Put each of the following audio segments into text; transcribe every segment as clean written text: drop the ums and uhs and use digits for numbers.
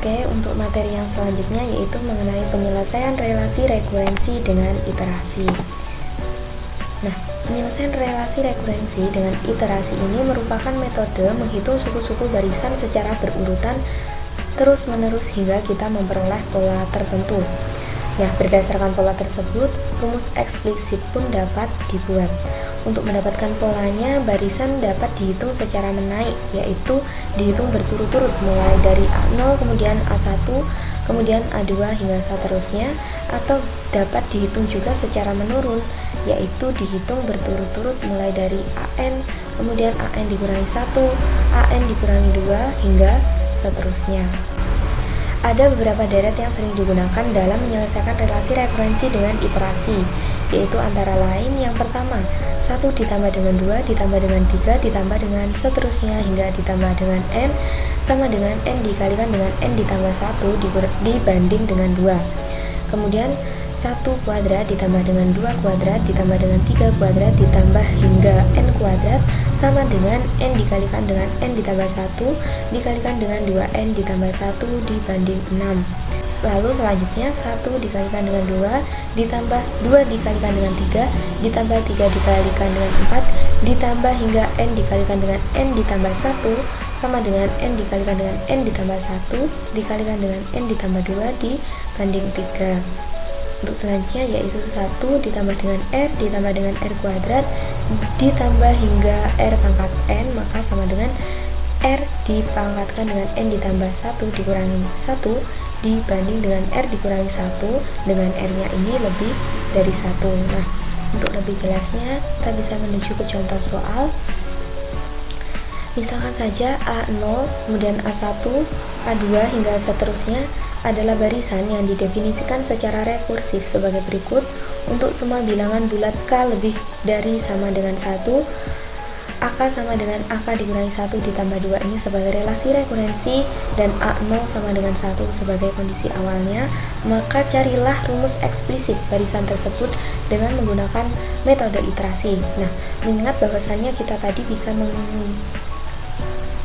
Oke, untuk materi yang selanjutnya yaitu mengenai penyelesaian relasi rekurensi dengan iterasi. Nah, penyelesaian relasi rekurensi dengan iterasi ini merupakan metode menghitung suku-suku barisan secara berurutan terus-menerus hingga kita memperoleh pola tertentu. Nah, berdasarkan pola tersebut, rumus eksplisit pun dapat dibuat. Untuk mendapatkan polanya, barisan dapat dihitung secara menaik, yaitu dihitung berturut-turut mulai dari A0, kemudian A1, kemudian A2 hingga seterusnya, atau dapat dihitung juga secara menurun, yaitu dihitung berturut-turut mulai dari AN, kemudian AN dikurangi 1, AN dikurangi 2, hingga seterusnya. Ada beberapa deret yang sering digunakan dalam menyelesaikan relasi rekurensi dengan iterasi, yaitu antara lain yang pertama, 1 ditambah dengan 2 ditambah dengan 3 ditambah dengan seterusnya hingga ditambah dengan N sama dengan N dikalikan dengan N ditambah 1 dibanding dengan 2. Kemudian 1 kuadrat ditambah dengan 2 kuadrat ditambah dengan 3 kuadrat ditambah hingga N kuadrat sama dengan N dikalikan dengan N ditambah 1 dikalikan dengan 2N ditambah 1 dibanding 6. Lalu selanjutnya 1 dikalikan dengan 2 ditambah 2 dikalikan dengan 3 ditambah 3 dikalikan dengan 4 ditambah hingga N dikalikan dengan N ditambah 1 sama dengan N dikalikan dengan N ditambah 1 dikalikan dengan N ditambah 2 dibanding 3. Untuk selanjutnya yaitu 1 ditambah dengan R ditambah dengan R kuadrat ditambah hingga R pangkat N, maka sama dengan R dipangkatkan dengan N ditambah 1 dikurangi 1 dibanding dengan R dikurangi 1 dengan R nya ini lebih dari 1. Nah, untuk lebih jelasnya kita bisa menuju ke contoh soal. Misalkan saja A0, kemudian A1, A2 hingga seterusnya adalah barisan yang didefinisikan secara rekursif sebagai berikut. Untuk semua bilangan bulat K lebih dari sama dengan 1, AK sama dengan AK dikurangi 1 ditambah 2 ini sebagai relasi rekurensi dan A0 sama dengan 1 sebagai kondisi awalnya, maka carilah rumus eksplisit barisan tersebut dengan menggunakan metode iterasi. Nah, mengingat bahwasannya kita tadi bisa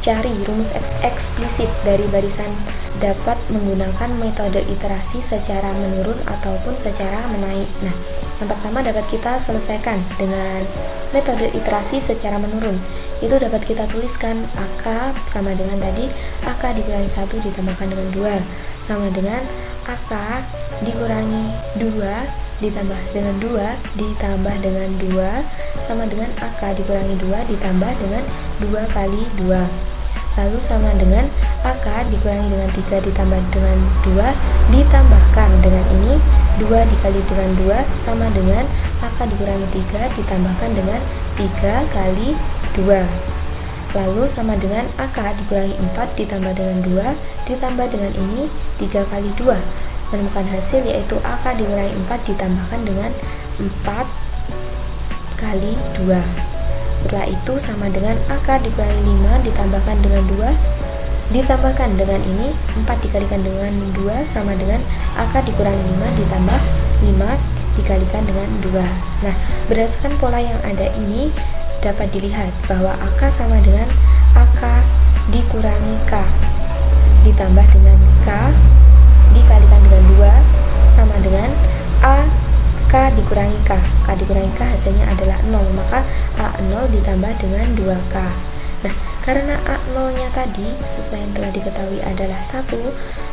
cari rumus eksplisit dari barisan dapat menggunakan metode iterasi secara menurun ataupun secara menaik. Nah, yang pertama dapat kita selesaikan dengan metode iterasi secara menurun. Itu dapat kita tuliskan AK sama dengan tadi AK dikurangi 1 ditambahkan dengan 2 sama dengan AK dikurangi 2 ditambah dengan 2 ditambah dengan 2 sama dengan AK dikurangi 2 ditambah dengan 2 kali 2. Lalu sama dengan AK dikurangi dengan 3 ditambah dengan 2 ditambahkan dengan ini 2 dikali dengan 2 sama dengan AK dikurangi 3 ditambahkan dengan 3 kali 2. Lalu sama dengan AK dikurangi 4 ditambah dengan 2 ditambah dengan ini 3 kali 2. Menemukan hasil yaitu AK dikurangi 4 ditambahkan dengan 4 kali 2. Setelah itu sama dengan AK dikurangi 5 ditambahkan dengan 2 ditambahkan dengan ini 4 dikalikan dengan 2 sama dengan AK dikurangi 5 ditambah 5 dikalikan dengan 2. Nah, berdasarkan pola yang ada ini dapat dilihat bahwa AK sama dengan AK dikurangi K ditambah dengan K dikalikan dengan 2 sama dengan K dikurangi K. K dikurangi K hasilnya adalah 0, maka A0 ditambah dengan 2K. Nah, karena A0 nya tadi sesuai yang telah diketahui adalah 1,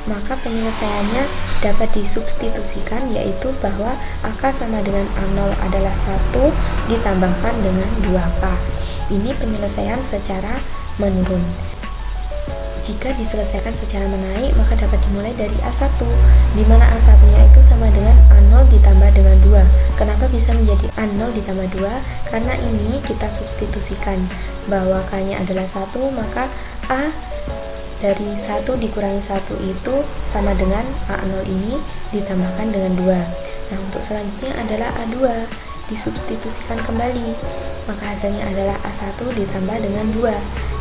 maka penyelesaiannya dapat disubstitusikan, yaitu bahwa AK sama dengan A0 adalah 1 ditambahkan dengan 2K. Ini penyelesaian secara menurun. Jika diselesaikan secara menaik, maka dapat dimulai dari A1, di mana A1 nya itu sama dengan A0 ditambah dengan 2. Kenapa bisa menjadi A0 ditambah 2? Karena ini kita substitusikan bahwa K nya adalah 1, maka A dari 1 dikurangi 1 itu sama dengan A0 ini ditambahkan dengan 2. Nah, untuk selanjutnya adalah A2, disubstitusikan kembali, maka hasilnya adalah A1 ditambah dengan 2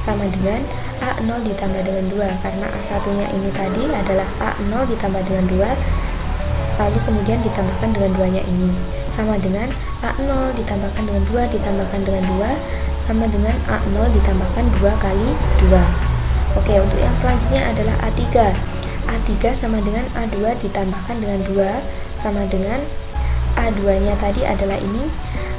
sama dengan A0 ditambah dengan 2, karena A1 nya ini tadi adalah A0 ditambah dengan 2 lalu kemudian ditambahkan dengan 2 nya ini sama dengan A0 ditambahkan dengan 2 ditambahkan dengan 2 sama dengan A0 ditambahkan 2 kali 2. Oke, untuk yang selanjutnya adalah A3. A3 A3 sama dengan A2 ditambahkan dengan 2 sama dengan A2 nya tadi adalah ini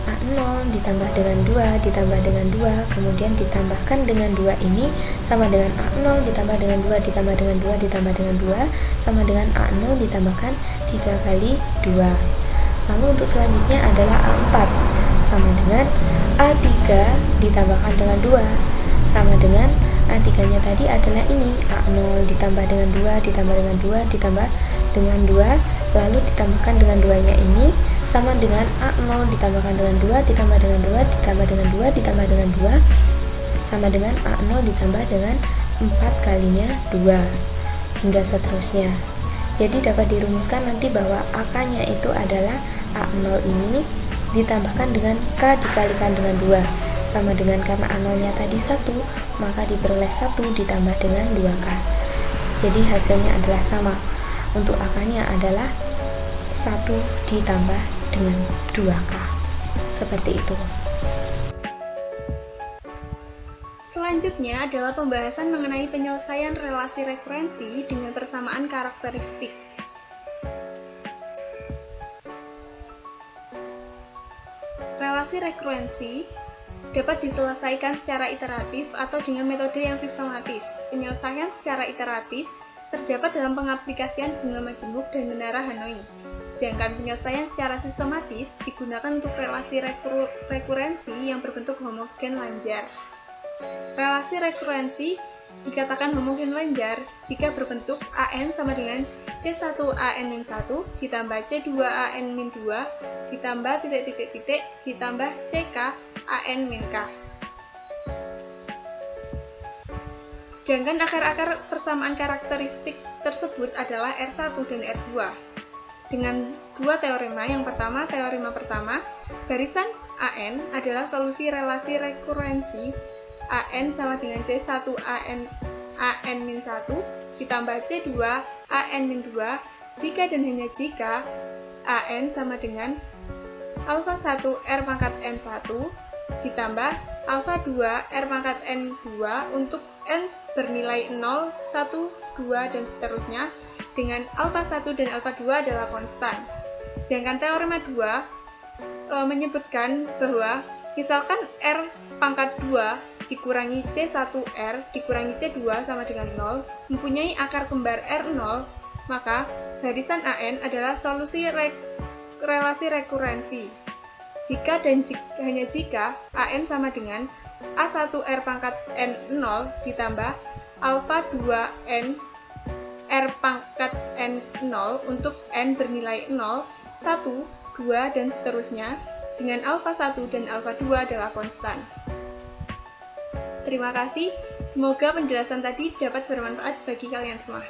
A0 ditambah dengan 2 ditambah dengan 2, kemudian ditambahkan dengan 2 ini sama dengan A0 ditambah dengan 2 ditambah dengan 2 ditambah dengan 2 sama dengan A0 ditambahkan 3 kali 2. Lalu untuk selanjutnya adalah A4 sama dengan A3 ditambahkan dengan 2 sama dengan A3 nya tadi adalah ini A0 ditambah dengan 2 ditambah dengan 2 ditambah dengan 2, lalu ditambahkan dengan 2 nya ini sama dengan A0 ditambahkan dengan 2 ditambah dengan 2 ditambah dengan 2 ditambah dengan 2 sama dengan A0 ditambah dengan 4 kalinya 2 hingga seterusnya. Jadi dapat dirumuskan nanti bahwa AK-nya itu adalah A0 ini ditambahkan dengan K dikalikan dengan 2 sama dengan karena A0-nya tadi 1, maka diperoleh 1 ditambah dengan 2K. Jadi hasilnya adalah sama. Untuk AK-nya adalah 1 ditambah dengan 2K. Seperti itu. Selanjutnya adalah pembahasan mengenai penyelesaian relasi rekurensi dengan persamaan karakteristik. Relasi rekurensi dapat diselesaikan secara iteratif atau dengan metode yang sistematis. Penyelesaian secara iteratif terdapat dalam pengaplikasian bunga majemuk dan menara Hanoi. Sedangkan penyelesaian secara sistematis digunakan untuk relasi rekurensi yang berbentuk homogen lanjar. Relasi rekurensi dikatakan homogen lanjar jika berbentuk AN sama dengan C1AN-1 ditambah C2AN-2 ditambah titik-titik-titik ditambah CK-AN-K. Sedangkan akar-akar persamaan karakteristik tersebut adalah R1 dan R2. Dengan dua teorema, yang pertama, teorema pertama, barisan AN adalah solusi relasi rekurensi AN sama dengan C1AN-1 ditambah C2AN-2 jika dan hanya jika AN sama dengan alfa 1 R pangkat N1 ditambah alfa 2 R pangkat N2 untuk N bernilai 0, 1, 2, dan seterusnya dengan alfa 1 dan alfa 2 adalah konstan. Sedangkan teorema 2 menyebutkan bahwa misalkan R pangkat 2 dikurangi C1R dikurangi C2 sama dengan 0 mempunyai akar kembar R0, maka barisan AN adalah solusi relasi rekurensi. Jika dan hanya jika AN sama dengan A1R pangkat N0 ditambah alfa 2N R pangkat N0 untuk N bernilai 0, 1, 2, dan seterusnya dengan alfa 1 dan alfa 2 adalah konstan. Terima kasih, semoga penjelasan tadi dapat bermanfaat bagi kalian semua.